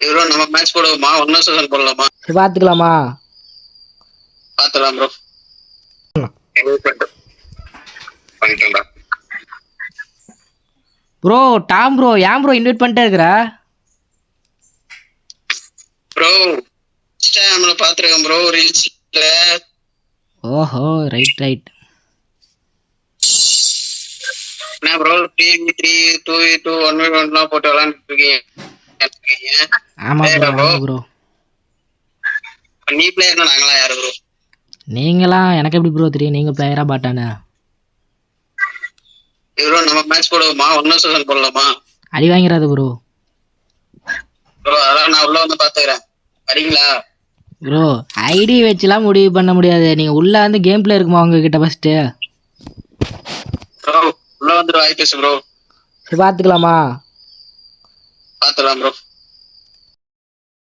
Bro நம்ம match போடுவோமா? ஒன்னும் சீசன் போடலாமா? சரி பார்த்துக்கலாமா? பார்த்துக்கலாம் ப்ரோ. பண்ணிட்டேன்டா ப்ரோ. டாம் ப்ரோ ஏன் ப்ரோ இன்வைட் பண்ணிட்டே இருக்கிற? ப்ரோ. இன்ஸ்டாகிராம்ல பாத்துருக்கேன் ப்ரோ ரீல்ஸ்ல. ஓஹோ ரைட் ரைட். என்ன ப்ரோ 3v3 2v2 1v1 போட்டு விளையாண்டுட்டு இருக்கீங்க. ஆமா ப்ரோ ஆமா ப்ரோ. நீ பிளேயர்னா நாங்களா யாரு ப்ரோ? நீங்களாம் எனக்கு எப்படி ப்ரோ தெரியும் நீங்க பிளேயரா பாட்டானே? ப்ரோ நம்ம மேட்ச் போடுவோமா? ஒன்னும் சீசன் போடலாமா? அடி வாங்கிறாது ப்ரோ. ப்ரோ அதான் நான் உள்ள வந்து பாத்துக்கிறேன். வரீங்களா? ப்ரோ ஐடி வச்சுலாம் முடிவு பண்ண முடியாது. நீங்க உள்ள வந்து கேம் பிளே இருக்குமா உங்ககிட்ட ஃபர்ஸ்ட்? ப்ரோ உள்ள வந்துட்டு வாய் பேசு ப்ரோ. சரி பார்த்துக்கலாமா? பாத்துக்கலாம் ப்ரோ.